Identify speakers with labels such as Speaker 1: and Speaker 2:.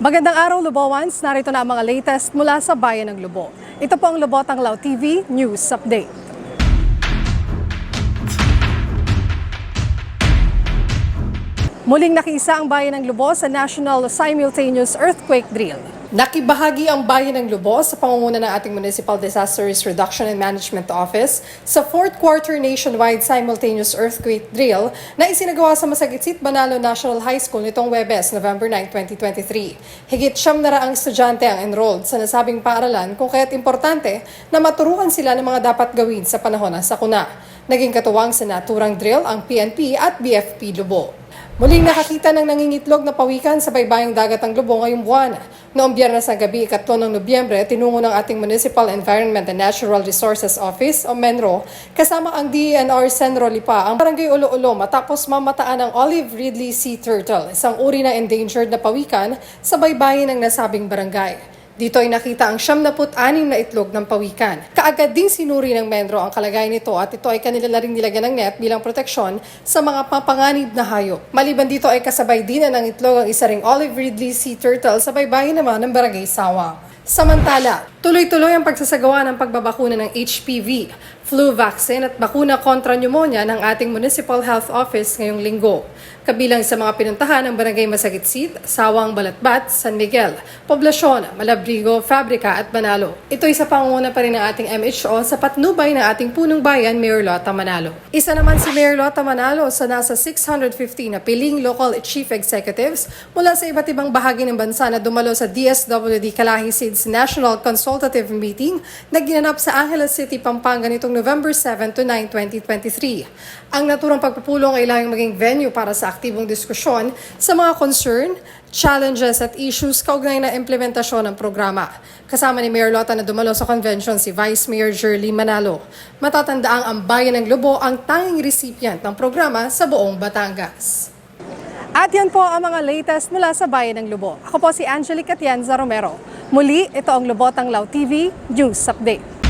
Speaker 1: Magandang araw, Lubawans. Narito na ang mga latest mula sa Bayan ng Lubo. Ito po ang Lubotang Lao TV News Update. Muling nakiisa ang Bayan ng Lubo sa National Simultaneous Earthquake Drill. Nakibahagi ang Bayan ng Lubo sa pangunguna ng ating Municipal Disaster Risk Reduction and Management Office sa 4th Quarter Nationwide Simultaneous Earthquake Drill na isinagawa sa Masagitsit, Banalo National High School nitong Huwebes, November 9, 2023. Higit 700 estudyante ang enrolled sa nasabing paaralan kung kaya't importante na maturuan sila ng mga dapat gawin sa panahon ng sakuna. Naging katuwang sa naturang drill ang PNP at BFP Lubo. Muling nakakita ng nangingitlog na pawikan sa baybayang dagat ng Lubo ngayong buwan. Noong Biyernes ng gabi, 3 ng Nobyembre, tinungo ng ating Municipal Environment and Natural Resources Office o MENRO kasama ang DENR Senro Lipa ang Barangay Ulo-Ulo matapos mamataan ng olive ridley sea turtle, isang uri na endangered na pawikan sa baybayin ng nasabing barangay. Dito ay nakita ang 76 na itlog ng pawikan. Kaagad ding sinuri ng MENRO ang kalagayan nito at ito ay kanila na rin nilagyan ng net bilang proteksyon sa mga papanganib na hayop. Maliban dito ay kasabay din ng itlog ang isa ring olive ridley sea turtle sa baybayin naman ng Barangay Sawang. Samantala, tuloy-tuloy ang pagsasagawa ng pagbabakuna ng HPV, flu vaccine at bakuna kontra pneumonia ng ating Municipal Health Office ngayong linggo. Kabilang sa mga pinuntahan ng Barangay Masagitsit, Sawang, Balatbat, San Miguel, Poblasyon, Malabrigo, Fabrica at Banalo. Ito ay sa pangunguna pa rin ng ating MHO sa patnubay ng ating punong bayan, Mayor Lota Manalo. Isa naman si Mayor Lota Manalo sa nasa 650 na piling local chief executives mula sa iba't ibang bahagi ng bansa na dumalo sa DSWD Kalahi SIDS National Consultative Meeting na ginanap sa Angeles City, Pampanga nitong November 7 to 9, 2023. Ang naturang pagpupulong ay lahing maging venue para sa aktibong diskusyon sa mga concern, challenges at issues kaugnay na implementasyon ng programa. Kasama ni Mayor Lota na dumalo sa convention si Vice Mayor Jerly Manalo. Matatandaang ang Bayan ng Lubo ang tanging recipient ng programa sa buong Batangas. At yan po ang mga latest mula sa Bayan ng Lubo. Ako po si Angelica Atienza Romero. Muli, ito ang Lubotang Lao TV News Update.